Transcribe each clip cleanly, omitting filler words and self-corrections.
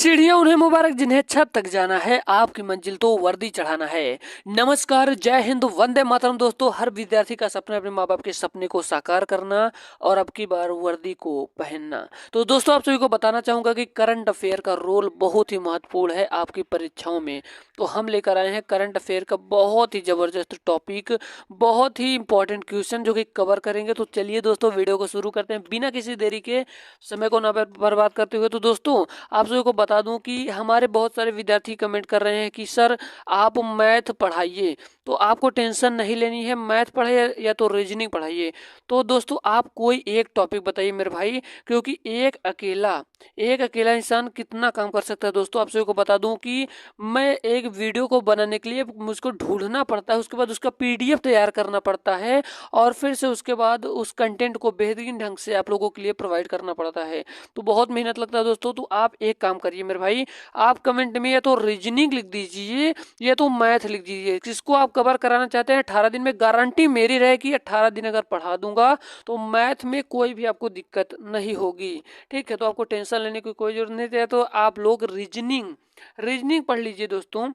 चिड़िया उन्हें मुबारक जिन्हें छत तक जाना है, आपकी मंजिल तो वर्दी चढ़ाना है। नमस्कार, जय हिंद, वंदे मातरम। दोस्तों, हर विद्यार्थी का सपना अपने माँ बाप के सपने को साकार करना और अब की बार वर्दी को पहनना। तो दोस्तों, आप सभी को बताना चाहूंगा कि करंट अफेयर का रोल बहुत ही महत्वपूर्ण है आपकी परीक्षाओं में। तो हम लेकर आए हैं करंट अफेयर का बहुत ही जबरदस्त टॉपिक, बहुत ही इंपॉर्टेंट क्वेश्चन जो कि कवर करेंगे। तो चलिए दोस्तों, वीडियो को शुरू करते हैं बिना किसी देरी के, समय को ना बर्बाद करते हुए। तो दोस्तों, आप सभी को बता दूं कि हमारे बहुत सारे विद्यार्थी कमेंट कर रहे हैं कि सर आप मैथ पढ़ाइए। तो आपको टेंशन नहीं लेनी है, मैथ पढ़ाइए या तो रीजनिंग पढ़ाइए। तो दोस्तों, आप कोई एक टॉपिक बताइए मेरे भाई, क्योंकि एक अकेला इंसान कितना काम कर सकता है। दोस्तों, आप सभी को बता दूं कि मैं एक वीडियो को बनाने के लिए मुझको ढूंढना पड़ता है, उसके बाद उसका पीडीएफ तैयार करना पड़ता है और फिर से उसके बाद उस कंटेंट को बेहतरीन ढंग से आप लोगों के लिए प्रोवाइड करना पड़ता है। तो बहुत मेहनत लगता है दोस्तों। तो आप एक काम करिए मेरे भाई, आप कमेंट में या तो रीजनिंग लिख दीजिए या तो मैथ लिख दीजिए, किसको आप कवर कराना चाहते हैं। 18 दिन में गारंटी मेरी रहेगी, 18 दिन अगर पढ़ा दूंगा तो मैथ में कोई भी आपको दिक्कत नहीं होगी। ठीक है, तो आपको टेंशन लेने की कोई जरूरत नहीं है। तो आप लोग रीजनिंग रीजनिंग पढ़ लीजिए दोस्तों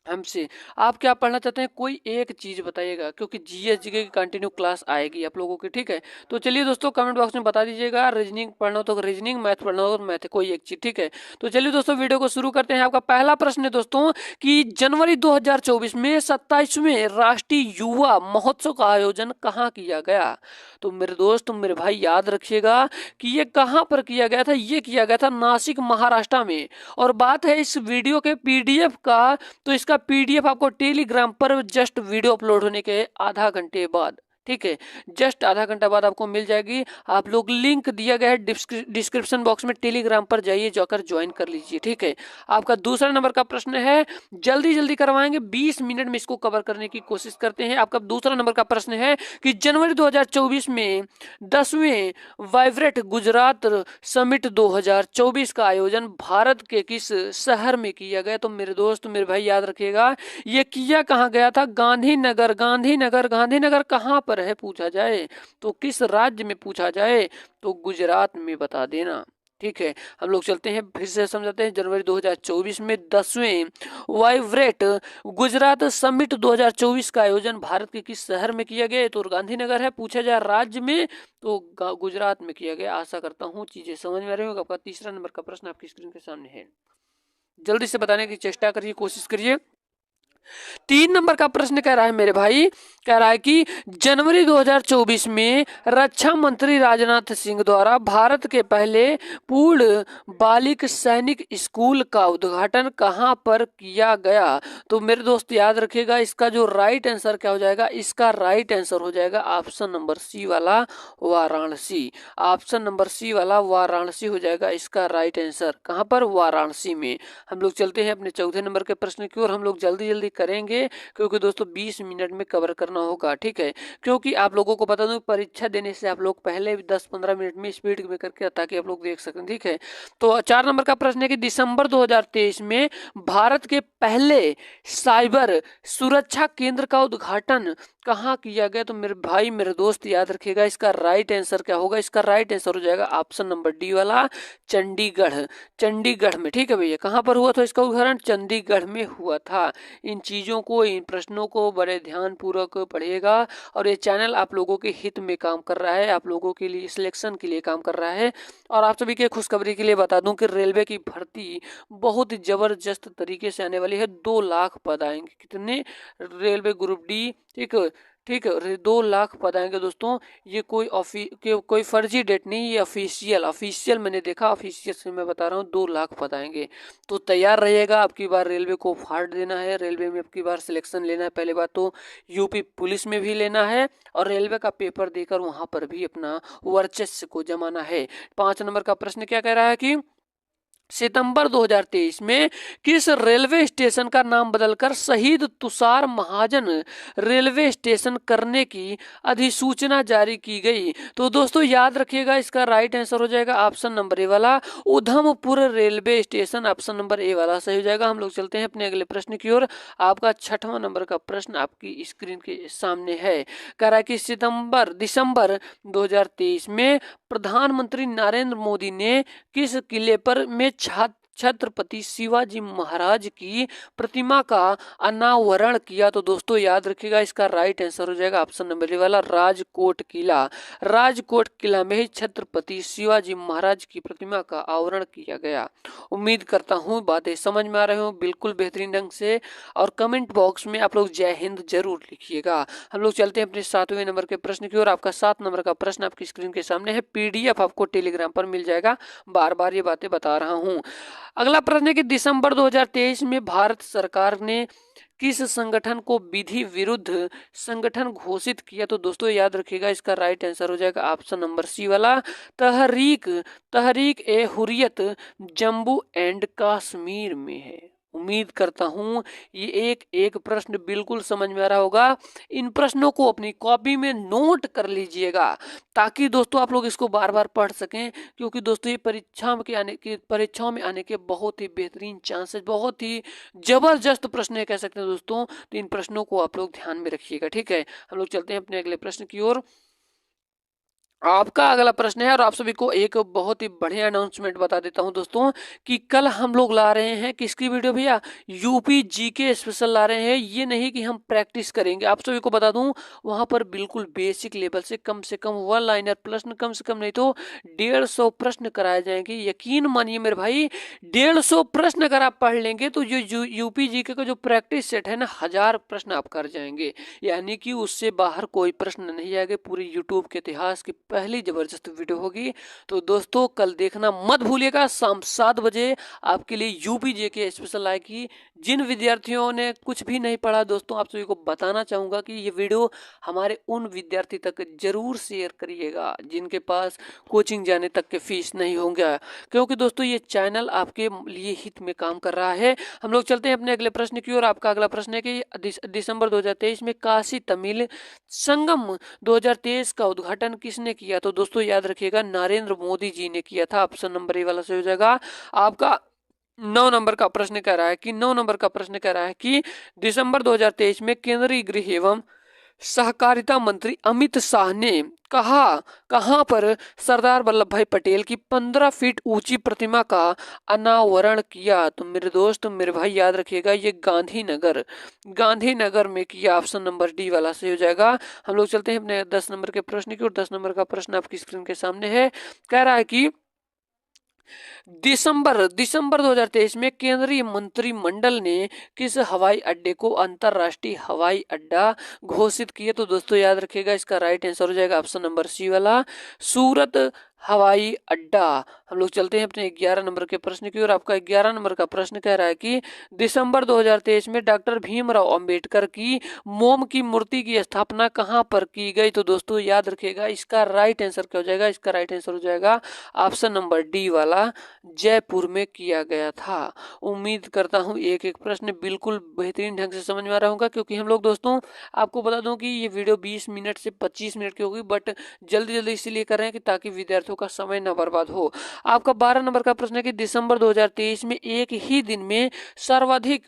हमसे। आप क्या पढ़ना चाहते हैं, कोई एक चीज बताइएगा, क्योंकि जीएस जीके की कंटिन्यू क्लास आएगी आप लोगों की। ठीक है, तो चलिए दोस्तों, कमेंट बॉक्स में बता दीजिएगा, रीजनिंग पढ़ना हो तो रीजनिंग, मैथ पढ़ना हो तो मैथ, कोई एक चीज। ठीक है, तो चलिए दोस्तों, वीडियो को शुरू करते हैं। आपका पहला प्रश्न है दोस्तों कि जनवरी 2024 में 27वें राष्ट्रीय युवा महोत्सव का आयोजन कहाँ किया गया। तो मेरे दोस्त, मेरे भाई, याद रखिएगा कि ये कहाँ पर किया गया था। ये किया गया था नासिक, महाराष्ट्र में। और बात है इस वीडियो के पीडीएफ का, तो इसका पीडीएफ आपको टेलीग्राम पर जस्ट वीडियो अपलोड होने के आधा घंटे बाद, ठीक है, जस्ट आधा घंटा बाद आपको मिल जाएगी। आप लोग, लिंक दिया गया है डिस्क्रिप्शन बॉक्स में, टेलीग्राम पर जाइए, जाकर ज्वाइन कर लीजिए। ठीक है, आपका दूसरा नंबर का प्रश्न है, जल्दी जल्दी करवाएंगे, 20 मिनट में इसको कवर करने की कोशिश करते हैं। आपका दूसरा नंबर का प्रश्न है कि जनवरी 2024 में 10वें वाइब्रेट गुजरात समिट 2024 का आयोजन भारत के किस शहर में किया गया। तो मेरे दोस्त, मेरे भाई, याद रखिएगा, ये किया कहाँ गया था, गांधीनगर। गांधीनगर, गांधीनगर कहाँ पर है पूछा जाए तो, किस राज्य में पूछा जाए तो गुजरात में बता देना। ठीक है, हम लोग चलते हैं, फिर से समझाते हैं। जनवरी 2024 में 10वें वाइब्रेट गुजरात समिट 2024 का आयोजन भारत के किस शहर में किया गया। तो गांधीनगर है, पूछा जाए राज्य में तो गुजरात में किया गया। आशा करता हूँ चीजें समझ में आ रही होगी। आपका तीसरा नंबर का प्रश्न आपकी स्क्रीन के सामने है, जल्दी से बताने की चेष्टा करिए, कोशिश करिए। 3 नंबर का प्रश्न कह रहा है मेरे भाई, कह रहा है कि जनवरी 2024 में रक्षा मंत्री राजनाथ सिंह द्वारा भारत के पहले पूर्ण बालिक सैनिक स्कूल का उद्घाटन कहां पर किया गया। तो मेरे दोस्त, याद रखिएगा, इसका जो राइट आंसर क्या हो जाएगा, इसका राइट आंसर हो जाएगा ऑप्शन नंबर सी वाला, वाराणसी। ऑप्शन नंबर सी वाला वाराणसी हो जाएगा इसका राइट आंसर। कहां पर, वाराणसी में। हम लोग चलते हैं अपने चौथे नंबर के प्रश्न की ओर। हम लोग जल्दी जल्दी करेंगे क्योंकि दोस्तों 20 मिनट में कवर करना होगा। ठीक है, क्योंकि आप लोगों को बता दूं, परीक्षा देने से आप लोग पहले 10-15 मिनट में स्पीड में करके, ताकि आप लोग देख सकें। ठीक है, तो 4 नंबर का प्रश्न है कि दिसंबर 2023 में भारत के पहले साइबर सुरक्षा केंद्र का उद्घाटन कहाँ किया गया। तो मेरे भाई, मेरे दोस्त, याद रखिएगा, इसका राइट आंसर क्या होगा, इसका राइट आंसर हो जाएगा ऑप्शन नंबर डी वाला, चंडीगढ़। चंडीगढ़ में। ठीक है भैया, कहाँ पर हुआ था इसका उद्घाटन, चंडीगढ़ में हुआ था। इन चीज़ों को, इन प्रश्नों को बड़े ध्यान पूर्वक पढ़िएगा। और ये चैनल आप लोगों के हित में काम कर रहा है, आप लोगों के लिए सिलेक्शन के लिए काम कर रहा है। और आप सभी के खुशखबरी के लिए बता दूं कि रेलवे की भर्ती बहुत ही जबरदस्त तरीके से आने वाली है। 2 लाख पद आएंगे। कितने, रेलवे ग्रुप डी। ठीक है, ठीक है, 2 लाख पद आएंगे दोस्तों। ये कोई फर्जी डेट नहीं, ये ऑफिशियल मैंने देखा, ऑफिशियल से मैं बता रहा हूँ, 2 लाख पद आएंगे। तो तैयार रहिएगा, आपकी बार रेलवे को फाड़ देना है, रेलवे में आपकी बार सिलेक्शन लेना है। पहले बात तो यूपी पुलिस में भी लेना है और रेलवे का पेपर देकर वहां पर भी अपना वर्चस्व को जमाना है। 5 नंबर का प्रश्न क्या कह रहा है कि सितंबर 2023 में किस रेलवे स्टेशन का नाम बदलकर शहीद तुषार महाजन रेलवे स्टेशन करने की अधिसूचना जारी की गई। तो दोस्तों, याद रखिएगा, इसका राइट आंसर हो जाएगा ऑप्शन नंबर ए वाला, Udhampur railway station. Option number A वाला सही हो जाएगा। हम लोग चलते हैं अपने अगले प्रश्न की ओर। आपका 6वां नंबर का प्रश्न आपकी स्क्रीन के सामने है। कह रहा है कि दिसंबर 2023 में प्रधानमंत्री नरेंद्र मोदी ने किस किले पर में छत्रपति शिवाजी महाराज की प्रतिमा का अनावरण किया? तो दोस्तों याद रखिएगा, इसका राइट आंसर हो जाएगा ऑप्शन नंबर ए वाला, राजकोट किला। राजकोट किला में ही छत्रपति शिवाजी महाराज की प्रतिमा का आवरण किया गया। उम्मीद करता हूँ बातें समझ में आ रहे हो बिल्कुल बेहतरीन ढंग से, और कमेंट बॉक्स में आप लोग जय हिंद जरूर लिखिएगा। हम लोग चलते हैं अपने 7वें नंबर के प्रश्न की ओर। आपका 7 नंबर का प्रश्न आपकी स्क्रीन के सामने है, पीडीएफ आपको टेलीग्राम पर मिल जाएगा, बार बार ये बातें बता रहा हूँ। अगला प्रश्न है कि दिसंबर 2023 में भारत सरकार ने किस संगठन को विधि विरुद्ध संगठन घोषित किया? तो दोस्तों याद रखिएगा, इसका राइट आंसर हो जाएगा ऑप्शन नंबर सी वाला, तहरीक तहरीक ए हुर्रियत जम्मू एंड कश्मीर में है। उम्मीद करता हूं ये एक एक प्रश्न बिल्कुल समझ में आ रहा होगा। इन प्रश्नों को अपनी कॉपी में नोट कर लीजिएगा, ताकि दोस्तों आप लोग इसको बार बार पढ़ सकें, क्योंकि दोस्तों ये परीक्षाओं में आने के बहुत ही बेहतरीन चांसेस, बहुत ही जबरदस्त प्रश्न है कह सकते हैं दोस्तों। तो इन प्रश्नों को आप लोग ध्यान में रखिएगा, ठीक है। हम लोग चलते हैं अपने अगले प्रश्न की ओर। आपका अगला प्रश्न है, और आप सभी को एक बहुत ही बढ़िया अनाउंसमेंट बता देता हूं दोस्तों, कि कल हम लोग ला रहे हैं किसकी वीडियो भैया, यूपी जीके स्पेशल ला रहे हैं। ये नहीं कि हम प्रैक्टिस करेंगे, आप सभी को बता दूं वहां पर बिल्कुल बेसिक लेवल से कम 1 लाइनर प्रश्न, कम से कम नहीं तो 150 प्रश्न कराए जाएंगे। यकीन मानिए मेरे भाई, 150 प्रश्न अगर आप पढ़ लेंगे तो जो यूपी जीके का जो प्रैक्टिस सेट है ना, 1000 प्रश्न आप कर जाएंगे, यानी कि उससे बाहर कोई प्रश्न नहीं आएगा। पूरी यूट्यूब के इतिहास की पहली जबरदस्त वीडियो होगी। तो दोस्तों कल देखना मत भूलिएगा, शाम 7 बजे आपके लिए यूपी जेके स्पेशल आएगी। जिन विद्यार्थियों ने कुछ भी नहीं पढ़ा दोस्तों, आप सभी को बताना चाहूंगा कि ये वीडियो हमारे उन विद्यार्थी तक जरूर शेयर करिएगा जिनके पास कोचिंग जाने तक के फीस नहीं होंगे, क्योंकि दोस्तों ये चैनल आपके लिए हित में काम कर रहा है। हम लोग चलते हैं अपने अगले प्रश्न की ओर। आपका अगला प्रश्न है कि दिसंबर 2023 में काशी तमिल संगम 2023 का उद्घाटन किसने किया? तो दोस्तों याद रखिएगा, नरेंद्र मोदी जी ने किया था। ऑप्शन नंबर ए वाला सही हो जाएगा। आपका 9 नंबर का प्रश्न कह रहा है कि दिसंबर 2023 में केंद्रीय गृह एवं सहकारिता मंत्री अमित शाह ने कहां पर सरदार वल्लभ भाई पटेल की 15 फीट ऊंची प्रतिमा का अनावरण किया? तो मेरे दोस्त मेरे भाई याद रखिएगा, ये गांधीनगर में किया। ऑप्शन नंबर डी वाला सही हो जाएगा। हम लोग चलते हैं अपने 10 नंबर के प्रश्न की ओर। 10 नंबर का प्रश्न आपकी स्क्रीन के सामने है, कह रहा है कि दिसंबर 2023 में केंद्रीय मंत्रिमंडल ने किस हवाई अड्डे को अंतरराष्ट्रीय हवाई अड्डा घोषित किया? तो दोस्तों याद रखिएगा, इसका राइट आंसर हो जाएगा ऑप्शन नंबर सी वाला, सूरत हवाई अड्डा। हम लोग चलते हैं अपने 11 नंबर के प्रश्न की ओर। आपका 11 नंबर का प्रश्न कह रहा है कि दिसंबर 2023 में डॉक्टर भीमराव अंबेडकर की मोम की मूर्ति की स्थापना कहां पर की गई? तो दोस्तों याद रखिएगा, इसका राइट आंसर क्या हो जाएगा? इसका राइट आंसर हो जाएगा ऑप्शन नंबर डी वाला, जयपुर में किया गया था। उम्मीद करता हूं एक एक प्रश्न बिल्कुल बेहतरीन ढंग से समझ में आ रहा होगा, क्योंकि हम लोग दोस्तों आपको बता दूं कि ये वीडियो 20 मिनट से 25 मिनट की होगी, बट जल्दी जल्दी इसीलिए कर रहे हैं कि ताकि विद्यार्थियों का समय न बर्बाद हो। आपका 12 नंबर का प्रश्न है कि दिसंबर 2023 में एक ही दिन में सर्वाधिक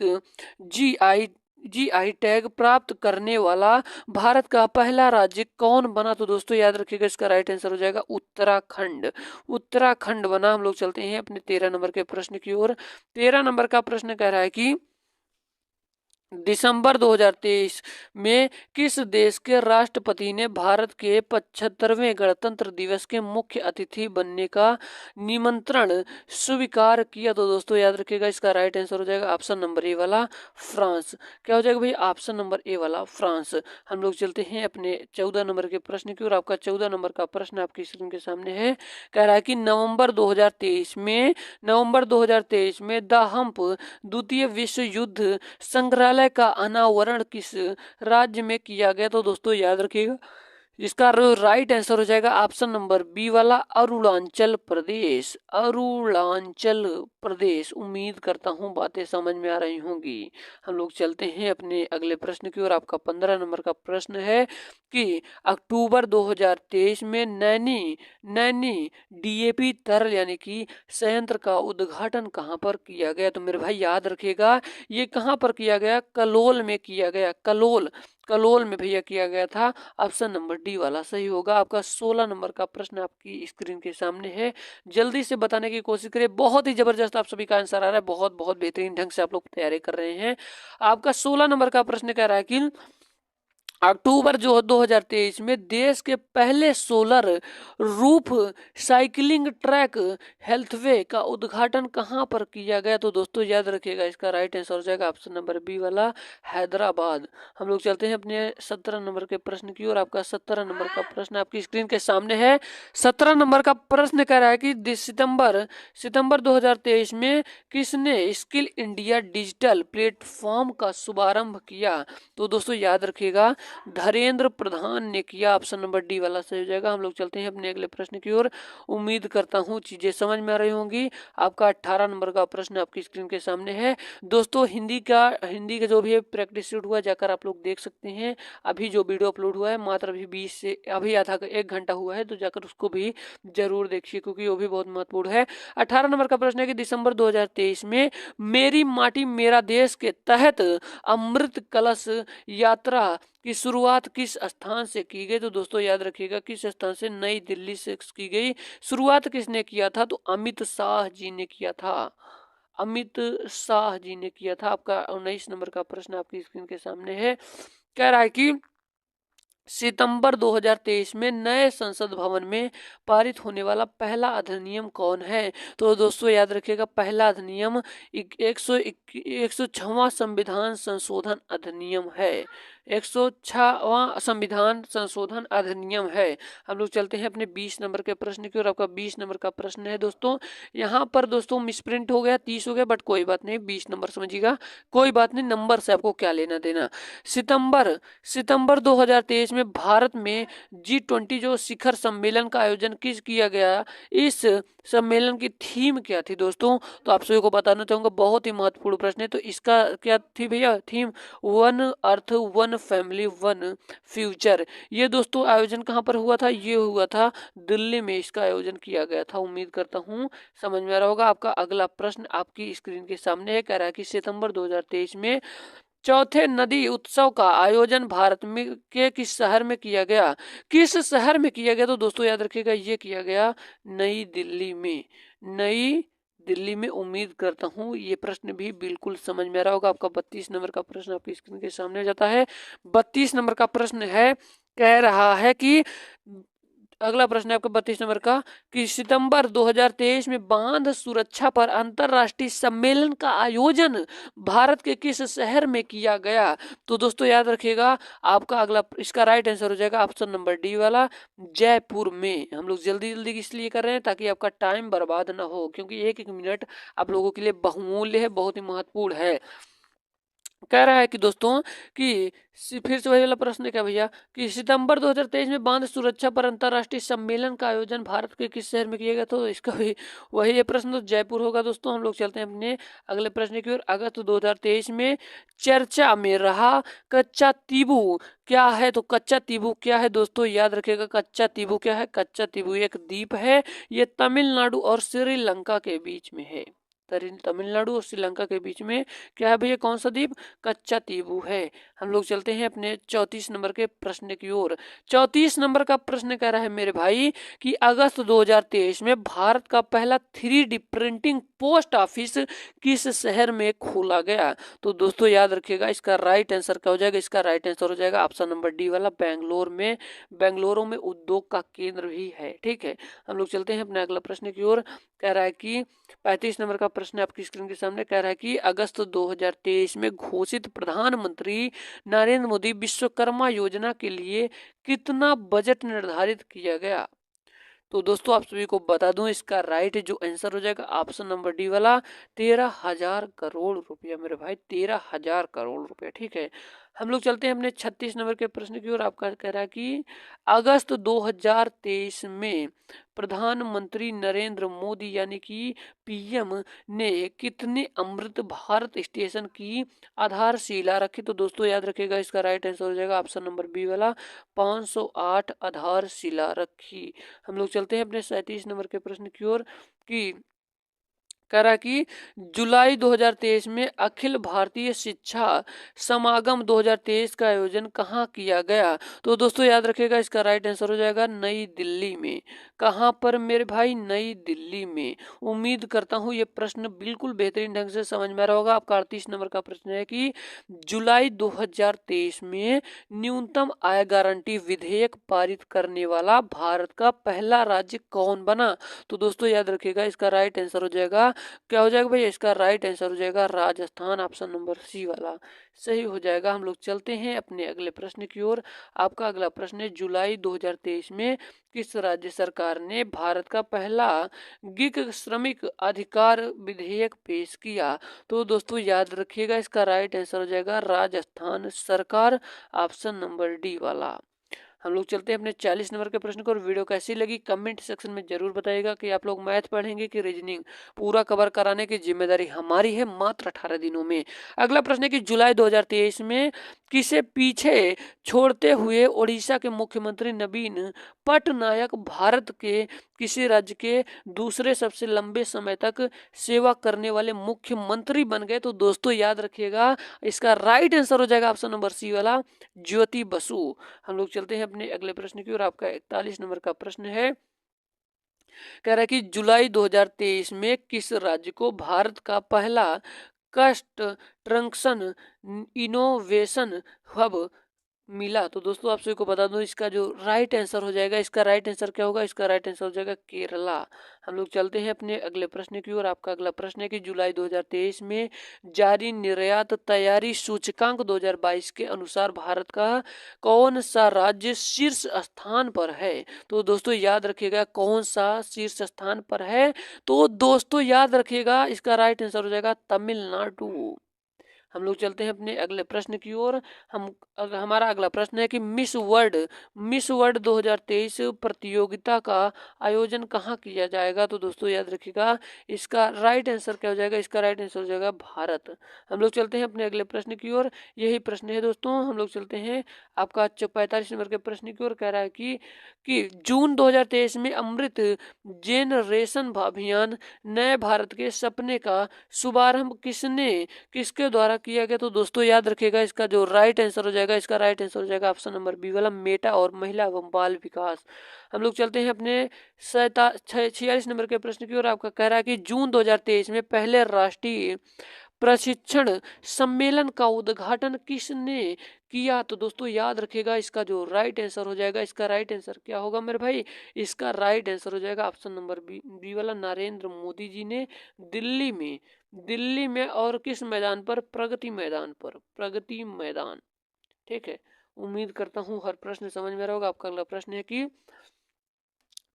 जीआई टैग प्राप्त करने वाला भारत का पहला राज्य कौन बना? तो दोस्तों याद रखिएगा, इसका राइट आंसर हो जाएगा उत्तराखंड बना। हम लोग चलते हैं अपने 13 नंबर के प्रश्न की ओर। 13 नंबर का प्रश्न कह रहा है कि दिसंबर 2023 में किस देश के राष्ट्रपति ने भारत के 75वें गणतंत्र दिवस के मुख्य अतिथि बनने का निमंत्रण स्वीकार किया? तो दोस्तों याद रखिएगा, इसका राइट आंसर हो जाएगा ऑप्शन नंबर ए वाला, फ्रांस। क्या हो जाएगा भाई? ऑप्शन नंबर ए वाला, फ्रांस। हम लोग चलते हैं अपने 14 नंबर के प्रश्न की ओर। आपका 14 नंबर का प्रश्न आपकी स्क्रीन के सामने है, कह रहा है कि नवंबर 2023 में द हम्प द्वितीय विश्व युद्ध संग्रहालय का अनावरण किस राज्य में किया गया? तो दोस्तों याद रखिएगा, इसका राइट आंसर हो जाएगा ऑप्शन नंबर बी वाला, अरुणाचल प्रदेश। उम्मीद करता हूं बातें समझ में आ रही होंगी। हम लोग चलते हैं अपने अगले प्रश्न की ओर। आपका 15 नंबर का प्रश्न है कि अक्टूबर 2023 में नैनी डीएपी तरल यानी कि संयंत्र का उद्घाटन कहां पर किया गया? तो मेरे भाई याद रखिएगा, ये कहां पर किया गया? कलोल में किया गया। कलोल में भैया किया गया था। ऑप्शन नंबर डी वाला सही होगा। आपका 16 नंबर का प्रश्न आपकी स्क्रीन के सामने है, जल्दी से बताने की कोशिश करिए। बहुत ही जबरदस्त आप सभी का आंसर आ रहा है, बहुत बहुत बेहतरीन ढंग से आप लोग तैयारी कर रहे हैं। आपका 16 नंबर का प्रश्न कह रहा है कि अक्टूबर जो 2023 में देश के पहले solar roof cycling track healthway का उद्घाटन कहां पर किया गया? तो दोस्तों याद रखिएगा, इसका राइट आंसर हो जाएगा ऑप्शन नंबर बी वाला, हैदराबाद। हम लोग चलते हैं अपने 17 नंबर के प्रश्न की ओर। आपका 17 नंबर का प्रश्न आपकी स्क्रीन के सामने है। 17 नंबर का प्रश्न कह रहा है कि सितंबर 2023 में किसने स्किल इंडिया डिजिटल प्लेटफॉर्म का शुभारंभ किया? तो दोस्तों याद रखिएगा, धर्मेंद्र प्रधान ने किया। ऑप्शन नंबर डी वाला सही हो जाएगा। हम लोग चलते हैं अपने अगले प्रश्न की ओर। उम्मीद करता हूं चीजें समझ में आ रही होंगी। आपका 18 नंबर का प्रश्न आपकी स्क्रीन के सामने है। दोस्तों हिंदी का जो भी प्रैक्टिस शीट हुआ जाकर आप लोग देख सकते हैं। अभी जो वीडियो अपलोड हुआ है मात्र अभी 20 से अभी आधा 1 घंटा हुआ है, तो जाकर उसको भी जरूर देखिए क्योंकि वो भी बहुत महत्वपूर्ण है। 18 नंबर का प्रश्न है कि दिसंबर 2023 में मेरी माटी मेरा देश के तहत अमृत कलश यात्रा की शुरुआत किस स्थान से की गई? तो दोस्तों याद रखिएगा, किस स्थान से? नई दिल्ली से की गई। शुरुआत किसने किया था? तो अमित शाह जी ने किया था। अमित शाह जी ने किया था। आपका 19 नंबर का प्रश्न आपकी स्क्रीन के सामने है। कह रहा है कि सितंबर 2023 में नए संसद भवन में पारित होने वाला पहला अधिनियम कौन है? तो दोस्तों याद रखिएगा, पहला अधिनियम 106वां संविधान संशोधन अधिनियम है। 106वां संविधान संशोधन अधिनियम है। हम लोग चलते हैं अपने 20 नंबर के प्रश्न की ओर। आपका 20 नंबर का प्रश्न है दोस्तों, यहाँ पर दोस्तों मिसप्रिंट हो गया, 30 हो गया, बट कोई बात नहीं, 20 नंबर समझिएगा, कोई बात नहीं, नंबर से आपको क्या लेना देना। सितंबर 2023 में भारत में G20 जो शिखर सम्मेलन का आयोजन किया गया, इस सम्मेलन की थीम क्या थी दोस्तों? तो आप सभी को बताना चाहूंगा, बहुत ही महत्वपूर्ण प्रश्न है। तो इसका क्या थी भैया theme? One earth one family one future. ये दोस्तों आयोजन कहाँ पर हुआ था? ये हुआ था दिल्ली में, इसका आयोजन किया गया था। उम्मीद करता हूँ समझ में आ रहा होगा। आपका अगला प्रश्न आपकी स्क्रीन के सामने है। कह रहा है कि सितंबर 2023 में चौथे नदी उत्सव का आयोजन भारत में के किस शहर में किया गया? किस शहर में किया गया? तो दोस्तों याद रखिएगा, ये किया गया नई दिल्ली में। नई दिल्ली में। उम्मीद करता हूँ ये प्रश्न भी बिल्कुल समझ में आ रहा होगा। आपका 32 नंबर का प्रश्न आपकी स्क्रीन के सामने जाता है। 32 नंबर का प्रश्न है, कह रहा है कि अगला प्रश्न है आपका 32 नंबर का कि सितंबर 2023 में बांध सुरक्षा पर अंतरराष्ट्रीय सम्मेलन का आयोजन भारत के किस शहर में किया गया? तो दोस्तों याद रखिएगा, आपका अगला इसका राइट आंसर हो जाएगा ऑप्शन नंबर डी वाला, जयपुर में। हम लोग जल्दी जल्दी इसलिए कर रहे हैं ताकि आपका टाइम बर्बाद ना हो, क्योंकि एक एक मिनट आप लोगों के लिए बहुमूल्य है, बहुत ही महत्वपूर्ण है। कह रहा है कि दोस्तों कि फिर से वही वाला प्रश्न है क्या भैया कि सितंबर 2023 में बांध सुरक्षा पर अंतरराष्ट्रीय सम्मेलन का आयोजन भारत के किस शहर में किया गया? तो इसका भी वही है प्रश्न, तो जयपुर होगा दोस्तों। हम लोग चलते हैं अपने अगले प्रश्न की ओर। अगस्त 2023 में चर्चा में रहा कच्चा तीबू क्या है? तो कच्चा तीबू क्या है दोस्तों? याद रखिएगा, कच्चा तीबू क्या है? कच्चा तीबू एक द्वीप है, ये तमिलनाडु और श्रीलंका के बीच में है। तमिलनाडु और श्रीलंका के बीच में क्या है भैया? कौन सा द्वीप? कच्चा तीबू है। हम लोग चलते हैं अपने 34 नंबर के प्रश्न की ओर। 34 नंबर का प्रश्न कह रहा है मेरे भाई कि अगस्त 2023 में भारत का पहला 3D प्रिंटिंग पोस्ट ऑफिस किस शहर में खोला गया? तो दोस्तों याद रखिएगा, इसका राइट आंसर क्या हो जाएगा? इसका राइट आंसर हो जाएगा ऑप्शन नंबर डी वाला, बेंगलोर में। बेंगलुरु में उद्योग का केंद्र भी है। ठीक है, हम लोग चलते हैं अपने अगला प्रश्न की ओर। कह रहा है कि 35 नंबर का प्रश्न आपकी स्क्रीन के सामने। कह रहा है कि अगस्त 2023 में घोषित प्रधानमंत्री नरेंद्र मोदी विश्वकर्मा योजना के लिए कितना बजट निर्धारित किया गया? तो दोस्तों आप सभी को बता दूं, इसका राइट जो आंसर हो जाएगा ऑप्शन नंबर डी वाला, 13,000 करोड़ रुपया मेरे भाई, 13,000 करोड़ रुपया। ठीक है, हम लोग चलते हैं अपने 36 नंबर के प्रश्न की ओर। आपका कह रहा है कि अगस्त 2023 में प्रधानमंत्री नरेंद्र मोदी यानी कि पीएम ने कितने अमृत भारत स्टेशन की आधारशिला रखी? तो दोस्तों याद रखिएगा, इसका राइट आंसर हो जाएगा ऑप्शन नंबर बी वाला, 508 आधारशिला रखी। हम लोग चलते हैं अपने 37 नंबर के प्रश्न की ओर कि कह रहा कि जुलाई 2023 में अखिल भारतीय शिक्षा समागम 2023 का आयोजन कहाँ किया गया? तो दोस्तों याद रखिएगा, इसका राइट आंसर हो जाएगा नई दिल्ली में। कहाँ पर मेरे भाई? नई दिल्ली में। उम्मीद करता हूँ ये प्रश्न बिल्कुल बेहतरीन ढंग से समझ में आ रहा होगा। आपका 38 नंबर का प्रश्न है कि जुलाई 2023 में न्यूनतम आय गारंटी विधेयक पारित करने वाला भारत का पहला राज्य कौन बना? तो दोस्तों याद रखिएगा, इसका राइट आंसर हो जाएगा, क्या हो जाएगा भैया? इसका राइट आंसर हो जाएगा राजस्थान, ऑप्शन नंबर सी वाला सही हो जाएगा। हम लोग चलते हैं अपने अगले प्रश्न की ओर। आपका अगला प्रश्न है, जुलाई 2023 में किस राज्य सरकार ने भारत का पहला गिग श्रमिक अधिकार विधेयक पेश किया? तो दोस्तों याद रखिएगा, इसका राइट आंसर हो जाएगा राजस्थान सरकार, ऑप्शन नंबर डी वाला। हम लोग चलते हैं अपने 40 नंबर के प्रश्न को। और वीडियो कैसी लगी कमेंट सेक्शन में जरूर बताइएगा कि आप लोग मैथ पढ़ेंगे कि रीजनिंग। पूरा कवर कराने की जिम्मेदारी हमारी है मात्र 18 दिनों में। अगला प्रश्न है कि जुलाई 2023 में किसे पीछे छोड़ते हुए ओडिशा के मुख्यमंत्री नवीन पटनायक भारत के किसी राज्य के दूसरे सबसे लंबे समय तक सेवा करने वाले मुख्यमंत्री बन गए? तो दोस्तों याद रखिएगा, इसका राइट आंसर हो जाएगा ऑप्शन नंबर सी वाला, ज्योति बसु। हम लोग चलते हैं अपने अगले प्रश्न की ओर। आपका 41 नंबर का प्रश्न है, कह रहा है कि जुलाई 2023 में किस राज्य को भारत का पहला कस्ट ट्रंक्शन इनोवेशन हब मिला? तो दोस्तों आप सभी को बता दूं, इसका जो राइट आंसर हो जाएगा, इसका राइट आंसर क्या होगा? इसका राइट आंसर हो जाएगा केरला। हम लोग चलते हैं अपने अगले प्रश्न की ओर। आपका अगला प्रश्न है कि जुलाई 2023 में जारी निर्यात तैयारी सूचकांक 2022 के अनुसार भारत का कौन सा राज्य शीर्ष स्थान पर है? तो दोस्तों याद रखिएगा, कौन सा शीर्ष स्थान पर है? तो दोस्तों याद रखिएगा, इसका राइट आंसर हो जाएगा तमिलनाडु। हम लोग चलते हैं अपने अगले प्रश्न की ओर। हमारा अगला प्रश्न है कि मिस वर्ल्ड 2023 प्रतियोगिता का आयोजन कहाँ किया जाएगा? तो दोस्तों याद रखिएगा, इसका राइट आंसर क्या हो जाएगा? इसका राइट आंसर हो जाएगा भारत। हम लोग चलते हैं अपने अगले प्रश्न की ओर। यही प्रश्न है दोस्तों। हम लोग चलते हैं आपका 45 नंबर के प्रश्न की ओर। कह रहा है कि जून 2023 में अमृत जेनरेशन अभियान नए भारत के सपने का शुभारंभ किसके द्वारा किया गया? तो दोस्तों याद रखिएगा, इसका जो राइट आंसर हो जाएगा, इसका राइट आंसर हो जाएगा ऑप्शन नंबर बी वाला, मेटा और महिला एवं बाल विकास। हम लोग चलते हैं अपने 46 नंबर के प्रश्न की ओर। आपका कह रहा है कि जून 2023 में पहले राष्ट्रीय प्रशिक्षण सम्मेलन का उद्घाटन किसने किया? तो दोस्तों याद रखिएगा, इसका जो राइट आंसर हो जाएगा, इसका राइट आंसर क्या होगा मेरे भाई? इसका राइट आंसर हो जाएगा ऑप्शन नंबर बी वाला, नरेंद्र मोदी जी ने दिल्ली में और किस मैदान पर? प्रगति मैदान पर, प्रगति मैदान। ठीक है, उम्मीद करता हूँ हर प्रश्न समझ में आ रहा होगा। आपका अगला प्रश्न है कि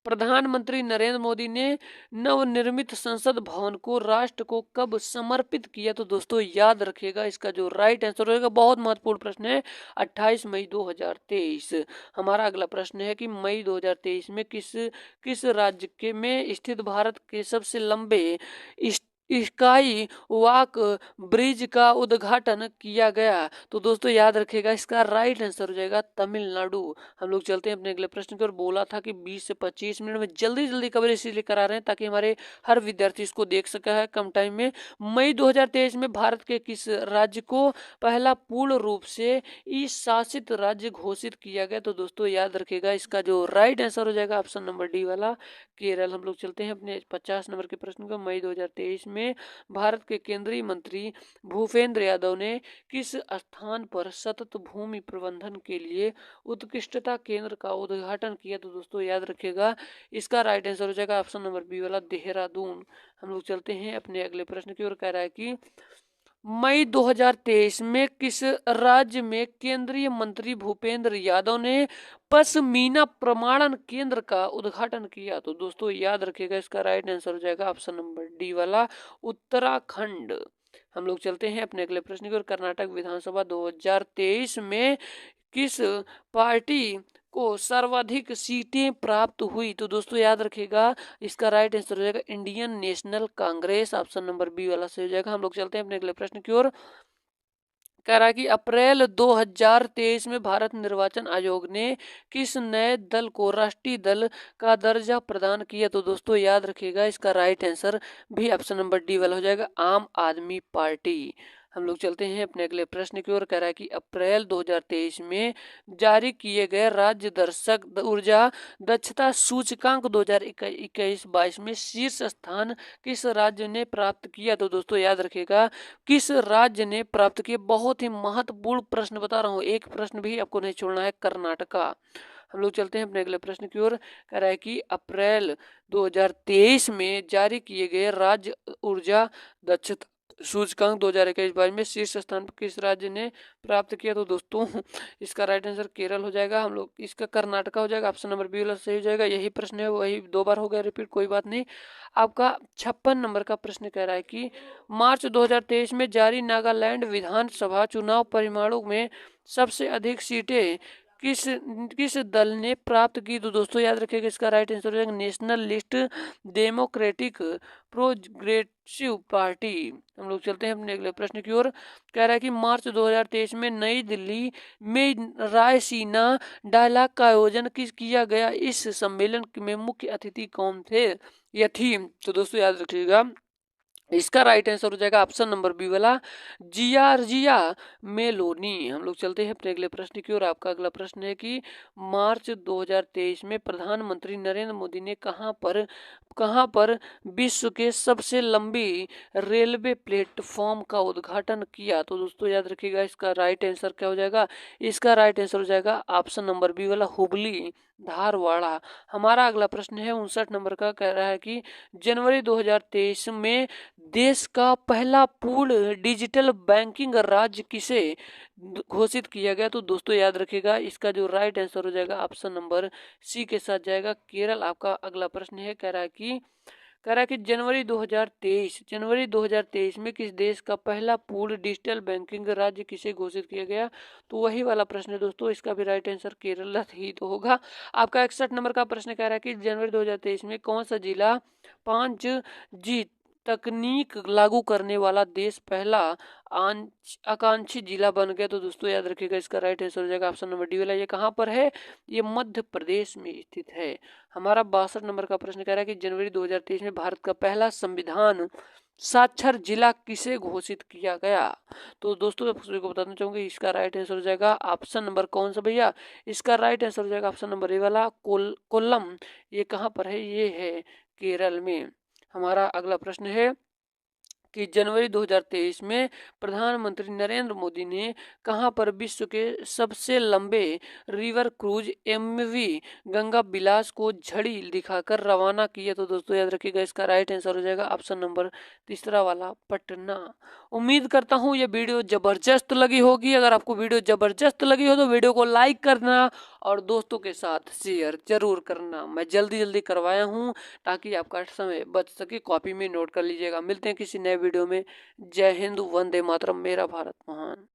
प्रधानमंत्री नरेंद्र मोदी ने नवनिर्मित संसद भवन को राष्ट्र को कब समर्पित किया? तो दोस्तों याद रखिएगा, इसका जो राइट आंसर होगा, बहुत महत्वपूर्ण प्रश्न है, 28 मई 2023। हमारा अगला प्रश्न है कि मई 2023 में किस राज्य के में स्थित भारत के सबसे लंबे स्काई वॉक ब्रिज का उद्घाटन किया गया? तो दोस्तों याद रखिएगा, इसका राइट आंसर हो जाएगा तमिलनाडु। हम लोग चलते हैं अपने अगले प्रश्न की ओर। बोला था कि 20 से 25 मिनट में जल्दी जल्दी कवरेज इसलिए करा रहे हैं ताकि हमारे हर विद्यार्थी इसको देख सका है कम टाइम में। मई 2023 में भारत के किस राज्य को पहला पूर्ण रूप से ई शासित राज्य घोषित किया गया? तो दोस्तों याद रखिएगा, इसका जो राइट आंसर हो जाएगा ऑप्शन नंबर डी वाला, केरल। हम लोग चलते हैं अपने 50 नंबर के प्रश्न को। मई 2023 में भारत के केंद्रीय मंत्री भूपेंद्र यादव ने किस स्थान पर सतत भूमि प्रबंधन के लिए उत्कृष्टता केंद्र का उद्घाटन किया? तो दोस्तों याद रखिएगा, इसका राइट आंसर हो जाएगा ऑप्शन नंबर बी वाला, देहरादून। हम लोग चलते हैं अपने अगले प्रश्न की ओर। कह रहा है कि मई 2023 में किस राज्य में केंद्रीय मंत्री भूपेंद्र यादव ने पश्मीना प्रमाणन केंद्र का उद्घाटन किया? तो दोस्तों याद रखिएगा, इसका राइट आंसर हो जाएगा ऑप्शन नंबर डी वाला, उत्तराखंड। हम लोग चलते हैं अपने अगले प्रश्न की ओर। कर्नाटक विधानसभा 2023 में किस पार्टी को सर्वाधिक सीटें प्राप्त हुई? तो दोस्तों याद रखिएगा, इसका राइट आंसर हो जाएगा Indian National Congress, option number B वाला सही हो जाएगा। हम लोग चलते हैं अपने अगले प्रश्न की ओर। कह रहा है कि अप्रैल 2023 में भारत निर्वाचन आयोग ने किस नए दल को राष्ट्रीय दल का दर्जा प्रदान किया? तो दोस्तों याद रखिएगा, इसका राइट आंसर भी ऑप्शन नंबर डी वाला हो जाएगा, आम आदमी पार्टी। हम लोग चलते हैं अपने अगले प्रश्न की ओर। कह रहा है कि अप्रैल 2023 में जारी किए गए राज्य दर्शक ऊर्जा दक्षता सूचकांक 2021-22 में शीर्ष स्थान किस राज्य ने प्राप्त किया? तो दोस्तों याद रखिएगा, किस राज्य ने प्राप्त किया? बहुत ही महत्वपूर्ण प्रश्न बता रहा हूँ, एक प्रश्न भी आपको नहीं छोड़ना है, कर्नाटका। हम लोग चलते हैं अपने अगले प्रश्न की ओर। कह रहा है कि अप्रैल 2023 में जारी किए गए राज्य ऊर्जा दक्षता सूचकांक 2021-22 में शीर्ष स्थान पर किस राज्य ने प्राप्त किया? तो दोस्तों इसका राइट आंसर केरल हो जाएगा। हम लोग इसका कर्नाटका हो जाएगा, ऑप्शन नंबर बी वाला सही हो जाएगा। यही प्रश्न है, वही 2 बार हो गया रिपीट, कोई बात नहीं। आपका 56 नंबर का प्रश्न कह रहा है कि मार्च 2023 में जारी नागालैंड विधानसभा चुनाव परिणामों में सबसे अधिक सीटें किस किस दल ने प्राप्त की? तो दोस्तों याद रखिएगा, इसका राइट आंसर हो जाएगा national list democratic progressive party. हम लोग चलते हैं अपने अगले प्रश्न की ओर। कह रहा है कि मार्च 2023 में नई दिल्ली में रायसीना डायलॉग का आयोजन किया गया, इस सम्मेलन में मुख्य अतिथि कौन थे या थी? तो दोस्तों याद रखिएगा, इसका राइट आंसर हो जाएगा ऑप्शन नंबर बी वाला, जियार्जिया मेलोनी। हम लोग चलते हैं अपने अगले प्रश्न की ओर। आपका अगला प्रश्न है कि मार्च 2023 में प्रधानमंत्री नरेंद्र मोदी ने कहां पर विश्व के सबसे लंबी रेलवे प्लेटफॉर्म का उद्घाटन किया? तो दोस्तों याद रखिएगा, इसका राइट आंसर क्या हो जाएगा? इसका राइट आंसर हो जाएगा ऑप्शन नंबर बी वाला, हुबली धारवाड़ा। हमारा अगला प्रश्न है 59 नंबर का। कह रहा है कि जनवरी 2023 में देश का पहला पूर्ण डिजिटल बैंकिंग राज्य किसे घोषित किया गया? तो दोस्तों याद रखिएगा, इसका जो राइट आंसर हो जाएगा ऑप्शन नंबर सी के साथ जाएगा, केरल। आपका अगला प्रश्न है, कह रहा है कि जनवरी 2023 में किस देश का पहला पूर्ण डिजिटल बैंकिंग राज्य किसे घोषित किया गया? तो वही वाला प्रश्न है दोस्तों, इसका भी राइट आंसर केरल ही तो होगा। आपका 61 नंबर का प्रश्न कह रहा है कि जनवरी 2023 में कौन सा जिला 5G तकनीक लागू करने वाला देश पहला आकांक्षी जिला बन गया? तो दोस्तों याद रखिएगा, इसका राइट आंसर हो जाएगा ऑप्शन नंबर डी वाला। ये कहाँ पर है? ये मध्य प्रदेश में स्थित है। हमारा 62 नंबर का प्रश्न कह रहा है कि जनवरी 2023 में भारत का पहला संविधान साक्षर जिला किसे घोषित किया गया? तो दोस्तों आप सभी को बताना चाहूंगा, इसका राइट आंसर हो जाएगा ऑप्शन नंबर कौन सा भैया? इसका राइट आंसर हो जाएगा ऑप्शन नंबर ए वाला, कोल्लम। ये कहाँ पर है? ये है केरल में। हमारा अगला प्रश्न है कि जनवरी 2023 में प्रधानमंत्री नरेंद्र मोदी ने कहां पर विश्व के सबसे लंबे रिवर क्रूज एमवी गंगा विलास को झड़ी दिखाकर रवाना किया? तो दोस्तों याद रखिएगा, इसका राइट आंसर हो जाएगा ऑप्शन नंबर तीसरा वाला, पटना। उम्मीद करता हूं ये वीडियो जबरदस्त लगी होगी। अगर आपको वीडियो जबरदस्त लगी हो तो वीडियो को लाइक करना और दोस्तों के साथ शेयर जरूर करना। मैं जल्दी जल्दी करवाया हूं ताकि आपका समय बच सके, कॉपी में नोट कर लीजिएगा। मिलते हैं किसी नए वीडियो में। जय हिंद, वंदे मातरम, मेरा भारत महान।